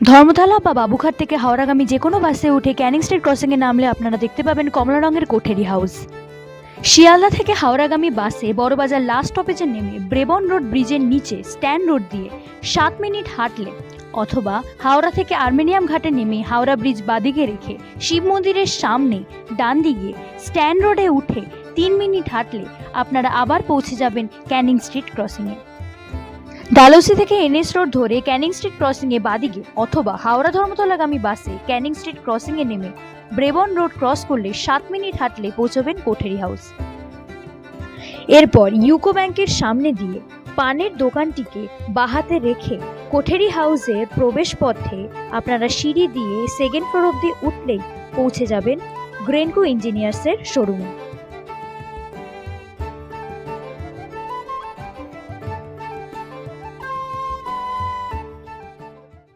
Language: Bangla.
ধর্মতলা বা বাবুঘাট থেকে হাওড়াগামী যে কোনো বাসে উঠে ক্যানিং স্ট্রিট ক্রসিংয়ে নামলে আপনারা দেখতে পাবেন কমলা রঙের কোঠেরি হাউস। শিয়ালদা থেকে হাওড়াগামী বাসে বড়বাজার লাস্ট স্টপেজে নেমে ব্রেবন রোড ব্রিজের নিচে স্ট্যান্ড রোড দিয়ে 7 মিনিট হাঁটলে অথবা হাওড়া থেকে আর্মেনিয়াম ঘাটে নেমে হাওড়া ব্রিজ বাদিকে রেখে শিব মন্দিরের সামনে ডান দিকে স্ট্যান্ড রোডে উঠে 3 মিনিট হাঁটলে আপনারা আবার পৌঁছে যাবেন ক্যানিং স্ট্রিট ক্রসিংয়ে। ডালহৌসি থেকে এনএস রোড ধরে ক্যানিং স্ট্রিট ক্রসিংয়ে বাদিকে অথবা হাওড়া ধর্মতলাগামী বাসে ক্যানিং স্ট্রিট ক্রসিংয়ে নেমে ব্রেবন রোড ক্রস করলে 7 মিনিট হাঁটলে পৌঁছবেন কোঠেরি হাউস। এরপর ইউকো ব্যাংকের সামনে দিয়ে পানের দোকানটিকে বাহাতে রেখে কোঠেরি হাউসের প্রবেশ পথে আপনারা সিঁড়ি দিয়ে সেকেন্ড ফ্লোর অব্দি উঠলেই পৌঁছে যাবেন গ্রেনকো ইঞ্জিনিয়ার্সের শোরুমে।